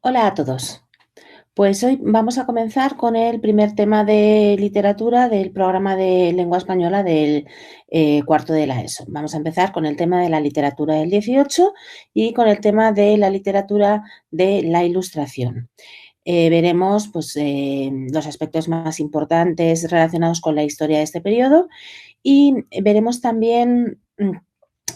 Hola a todos. Pues hoy vamos a comenzar con el primer tema de literatura del programa de lengua española del cuarto de la ESO. Vamos a empezar con el tema de la literatura del 18 y con el tema de la literatura de la ilustración. Veremos pues, los aspectos más importantes relacionados con la historia de este periodo y veremos también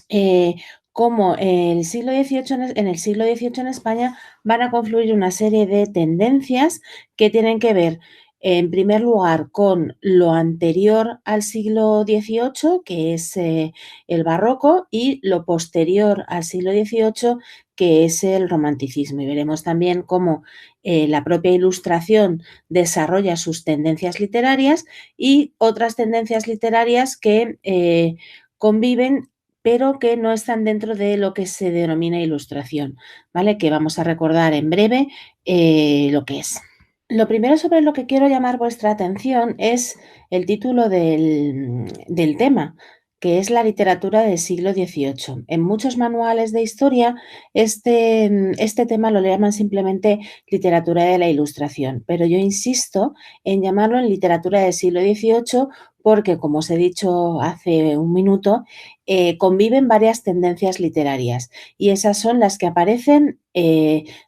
eh, cómo en el siglo XVIII en España van a confluir una serie de tendencias que tienen que ver, en primer lugar, con lo anterior al siglo XVIII, que es el barroco, y lo posterior al siglo XVIII, que es el romanticismo. Y veremos también cómo la propia ilustración desarrolla sus tendencias literarias y otras tendencias literarias que conviven pero que no están dentro de lo que se denomina ilustración, ¿vale? Que vamos a recordar en breve lo que es. Lo primero sobre lo que quiero llamar vuestra atención es el título del tema, que es la literatura del siglo XVIII. En muchos manuales de historia este tema lo llaman simplemente literatura de la ilustración, pero yo insisto en llamarlo en literatura del siglo XVIII porque, como os he dicho hace un minuto, conviven varias tendencias literarias y esas son las que aparecen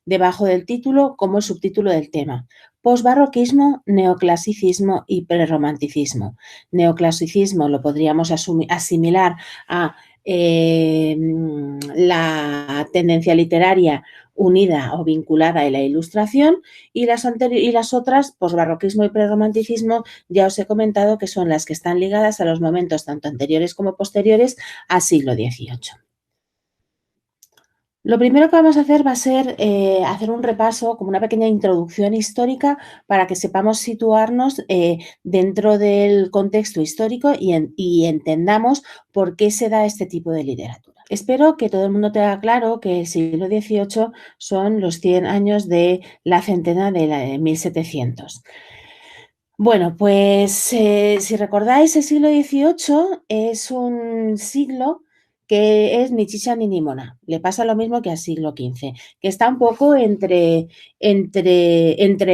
debajo del título como subtítulo del tema. Posbarroquismo, neoclasicismo y prerromanticismo. Neoclasicismo lo podríamos asimilar a la tendencia literaria unida o vinculada a la ilustración y las otras, posbarroquismo y prerromanticismo, ya os he comentado que son las que están ligadas a los momentos tanto anteriores como posteriores al siglo XVIII. Lo primero que vamos a hacer va a ser hacer un repaso, como una pequeña introducción histórica para que sepamos situarnos dentro del contexto histórico y entendamos por qué se da este tipo de literatura. Espero que todo el mundo tenga claro que el siglo XVIII son los 100 años de la centena de 1700. Bueno, pues si recordáis, el siglo XVIII es un siglo que es ni chicha ni limona. Le pasa lo mismo que al siglo XV, que está un poco entre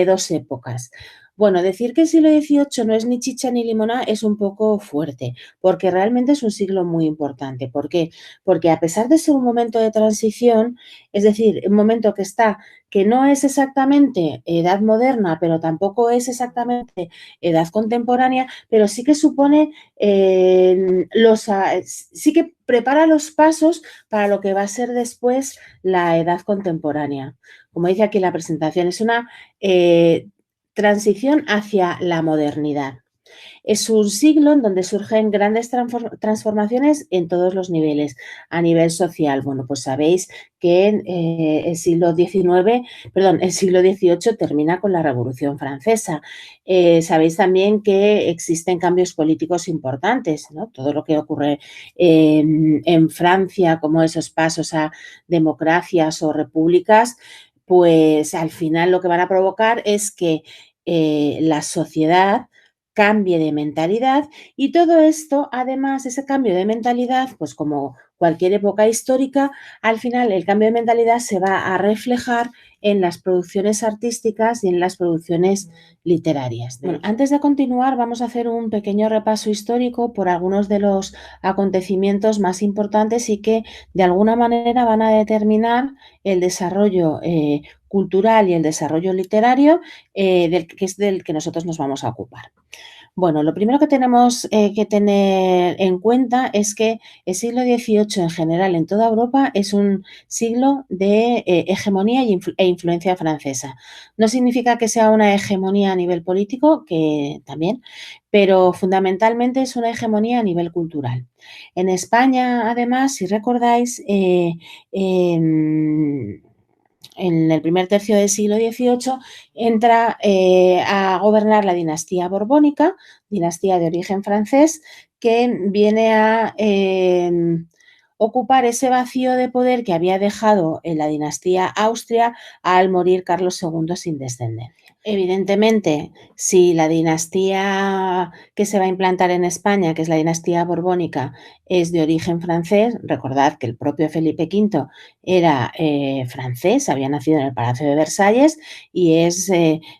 dos épocas. Bueno, decir que el siglo XVIII no es ni chicha ni limona es un poco fuerte, porque realmente es un siglo muy importante. ¿Por qué? Porque a pesar de ser un momento de transición, es decir, un momento que no es exactamente edad moderna, pero tampoco es exactamente edad contemporánea, pero sí que supone sí que prepara los pasos para lo que va a ser después la edad contemporánea. Como dice aquí la presentación, es una transición hacia la modernidad. Es un siglo en donde surgen grandes transformaciones en todos los niveles. A nivel social, bueno, pues sabéis que el siglo XIX, perdón, el siglo XVIII termina con la Revolución Francesa. Sabéis también que existen cambios políticos importantes, ¿no? Todo lo que ocurre en Francia, como esos pasos a democracias o repúblicas, pues al final lo que van a provocar es que la sociedad cambie de mentalidad y todo esto, además, ese cambio de mentalidad, pues como cualquier época histórica, al final el cambio de mentalidad se va a reflejar en las producciones artísticas y en las producciones literarias. Bueno, antes de continuar, vamos a hacer un pequeño repaso histórico por algunos de los acontecimientos más importantes y que de alguna manera van a determinar el desarrollo cultural y el desarrollo literario que es del que nosotros nos vamos a ocupar. Bueno, lo primero que tenemos que tener en cuenta es que el siglo XVIII en general en toda Europa es un siglo de hegemonía e influencia francesa. No significa que sea una hegemonía a nivel político, que también, pero fundamentalmente es una hegemonía a nivel cultural. En España, además, si recordáis, en el primer tercio del siglo XVIII entra a gobernar la dinastía borbónica, dinastía de origen francés, que viene a ocupar ese vacío de poder que había dejado en la dinastía Austria al morir Carlos II sin descendencia. Evidentemente, si la dinastía que se va a implantar en España, que es la dinastía borbónica, es de origen francés, recordad que el propio Felipe V era francés, había nacido en el Palacio de Versalles y es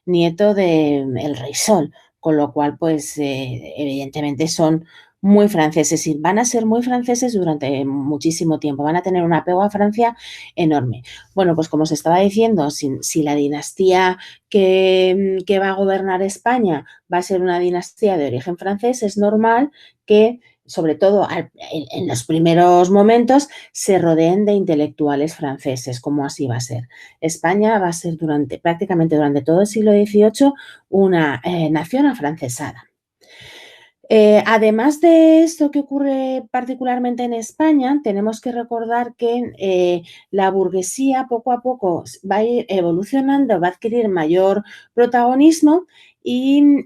nieto del Rey Sol, con lo cual, pues evidentemente son muy franceses y van a ser muy franceses durante muchísimo tiempo, van a tener un apego a Francia enorme. Bueno, pues como os estaba diciendo, si la dinastía que va a gobernar España va a ser una dinastía de origen francés, es normal que, sobre todo en los primeros momentos, se rodeen de intelectuales franceses, como así va a ser. España va a ser prácticamente durante todo el siglo XVIII una nación afrancesada. Además de esto que ocurre particularmente en España, tenemos que recordar que la burguesía poco a poco va a ir evolucionando, va a adquirir mayor protagonismo y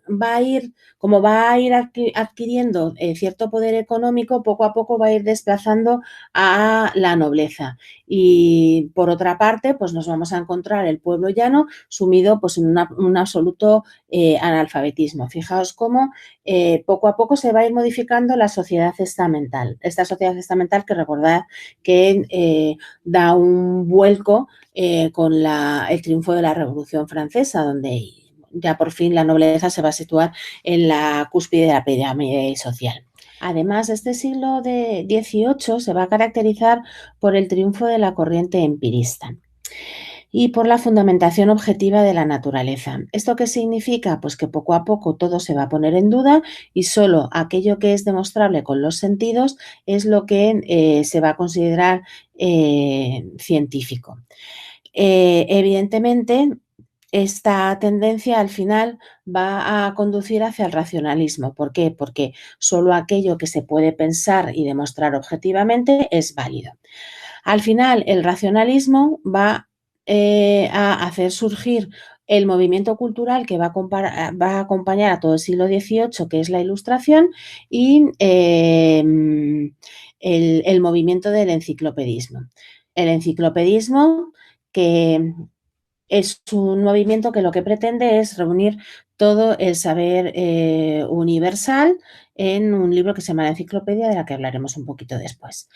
va a ir, como va a ir adquiriendo cierto poder económico, poco a poco va a ir desplazando a la nobleza. Y por otra parte, pues nos vamos a encontrar el pueblo llano sumido pues, en un absoluto analfabetismo. Fijaos cómo poco a poco se va a ir modificando la sociedad estamental. Esta sociedad estamental que recordad que da un vuelco con el triunfo de la Revolución Francesa, donde ya por fin la nobleza se va a situar en la cúspide de la pirámide social. Además, este siglo de XVIII se va a caracterizar por el triunfo de la corriente empirista y por la fundamentación objetiva de la naturaleza. ¿Esto qué significa? Pues que poco a poco todo se va a poner en duda y solo aquello que es demostrable con los sentidos es lo que se va a considerar científico. Evidentemente, esta tendencia al final va a conducir hacia el racionalismo. ¿Por qué? Porque solo aquello que se puede pensar y demostrar objetivamente es válido. Al final, el racionalismo va a hacer surgir el movimiento cultural que va a acompañar a todo el siglo XVIII, que es la Ilustración, y el movimiento del enciclopedismo. El enciclopedismo, que es un movimiento que lo que pretende es reunir todo el saber universal en un libro que se llama La Enciclopedia, de la que hablaremos un poquito después.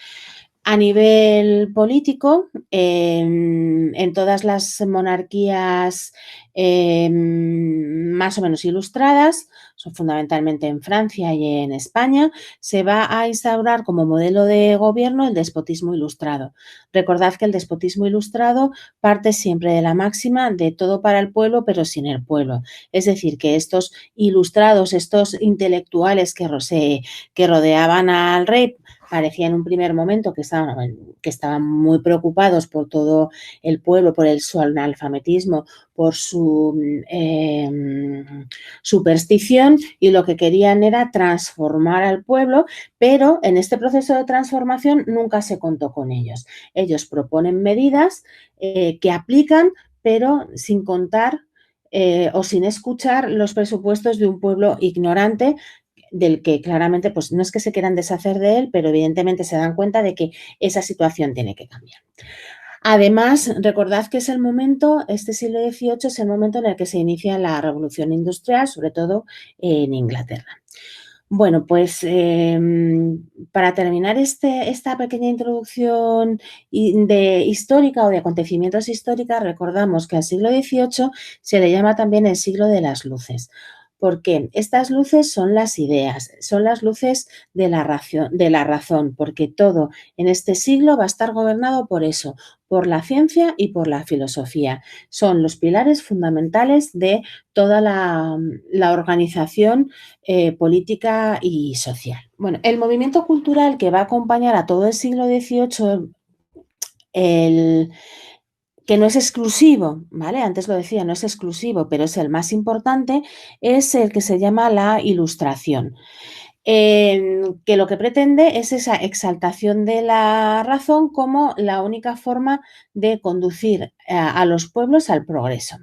A nivel político, en todas las monarquías más o menos ilustradas, son fundamentalmente en Francia y en España, se va a instaurar como modelo de gobierno el despotismo ilustrado. Recordad que el despotismo ilustrado parte siempre de la máxima de todo para el pueblo, pero sin el pueblo. Es decir, que estos ilustrados, estos intelectuales que rodeaban al rey, parecía en un primer momento que estaban muy preocupados por todo el pueblo, por su analfabetismo, por su superstición, y lo que querían era transformar al pueblo, pero en este proceso de transformación nunca se contó con ellos. Ellos proponen medidas que aplican, pero sin contar o sin escuchar los presupuestos de un pueblo ignorante, del que claramente pues no es que se quieran deshacer de él, pero evidentemente se dan cuenta de que esa situación tiene que cambiar. Además, recordad que es el momento, este siglo XVIII es el momento en el que se inicia la revolución industrial, sobre todo en Inglaterra. Bueno, pues para terminar esta pequeña introducción histórica o de acontecimientos históricos, recordamos que al siglo XVIII se le llama también el siglo de las luces. ¿Por qué? Estas luces son las ideas, son las luces de la razón, porque todo en este siglo va a estar gobernado por eso, por la ciencia y por la filosofía. Son los pilares fundamentales de toda la organización política y social. Bueno, el movimiento cultural que va a acompañar a todo el siglo XVIII, que no es exclusivo, ¿vale? Antes lo decía, no es exclusivo, pero es el más importante, es el que se llama la Ilustración, que lo que pretende es esa exaltación de la razón como la única forma de conducir a los pueblos al progreso.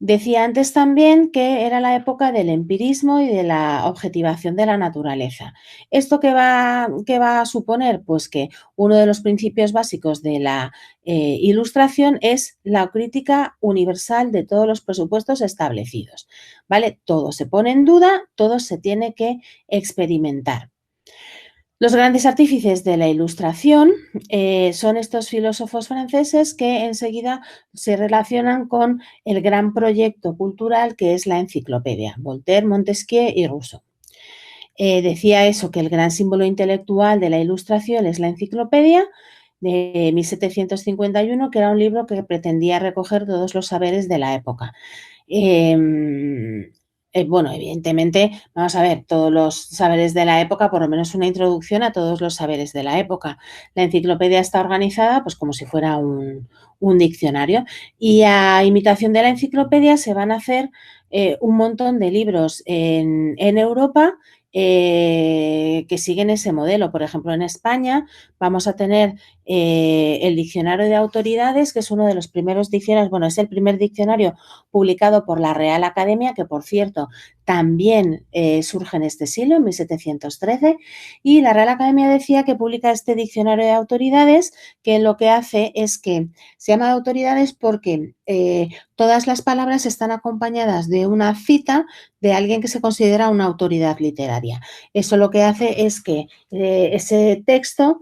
Decía antes también que era la época del empirismo y de la objetivación de la naturaleza. ¿Esto qué va a suponer? Pues que uno de los principios básicos de la Ilustración es la crítica universal de todos los presupuestos establecidos. ¿Vale? Todo se pone en duda, todo se tiene que experimentar. Los grandes artífices de la Ilustración son estos filósofos franceses que enseguida se relacionan con el gran proyecto cultural que es la enciclopedia, Voltaire, Montesquieu y Rousseau. Decía eso, que el gran símbolo intelectual de la Ilustración es la enciclopedia de 1751, que era un libro que pretendía recoger todos los saberes de la época. Bueno, evidentemente, vamos a ver, todos los saberes de la época, por lo menos una introducción a todos los saberes de la época. La enciclopedia está organizada pues como si fuera un diccionario y a imitación de la enciclopedia se van a hacer un montón de libros en Europa que siguen ese modelo. Por ejemplo, en España vamos a tener el diccionario de autoridades, que es uno de los primeros diccionarios, bueno, es el primer diccionario publicado por la Real Academia, que por cierto también surge en este siglo, en 1713, y la Real Academia decía que publica este diccionario de autoridades, que lo que hace es que se llama de autoridades porque todas las palabras están acompañadas de una cita de alguien que se considera una autoridad literaria. Eso lo que hace es que ese texto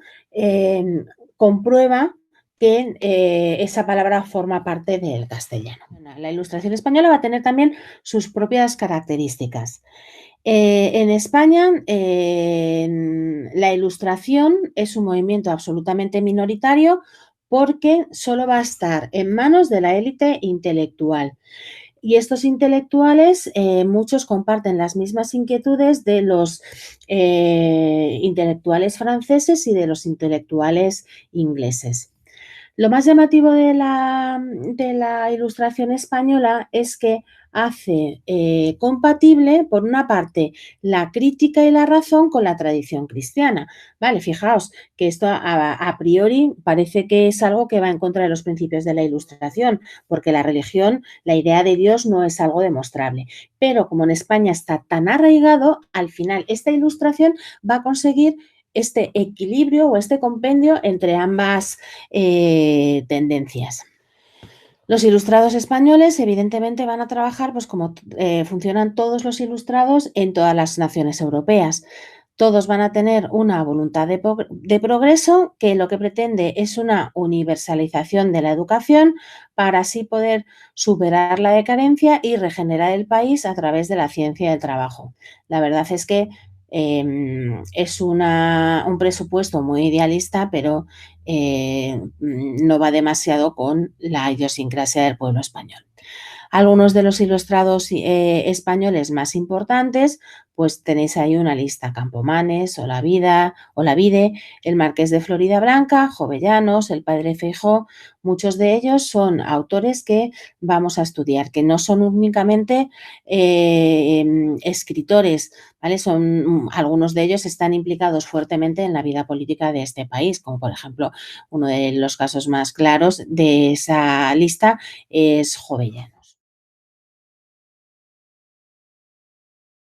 comprueba que esa palabra forma parte del castellano. La Ilustración española va a tener también sus propias características. En España, la Ilustración es un movimiento absolutamente minoritario porque solo va a estar en manos de la élite intelectual. Y estos intelectuales, muchos comparten las mismas inquietudes de los intelectuales franceses y de los intelectuales ingleses. Lo más llamativo de la Ilustración española es que hace compatible, por una parte, la crítica y la razón con la tradición cristiana. Vale, fijaos que esto a priori parece que es algo que va en contra de los principios de la Ilustración, porque la religión, la idea de Dios no es algo demostrable. Pero como en España está tan arraigado, al final esta Ilustración va a conseguir este equilibrio o este compendio entre ambas tendencias. Los ilustrados españoles, evidentemente, van a trabajar pues como funcionan todos los ilustrados en todas las naciones europeas. Todos van a tener una voluntad de progreso que lo que pretende es una universalización de la educación para así poder superar la decadencia y regenerar el país a través de la ciencia y el trabajo. La verdad es que es un presupuesto muy idealista, pero no va demasiado con la idiosincrasia del pueblo español. Algunos de los ilustrados españoles más importantes, pues tenéis ahí una lista: Campomanes, Olavide, el Marqués de Floridablanca, Jovellanos, el Padre Feijó. Muchos de ellos son autores que vamos a estudiar, que no son únicamente escritores, ¿vale? Algunos de ellos están implicados fuertemente en la vida política de este país, como por ejemplo uno de los casos más claros de esa lista es Jovellanos.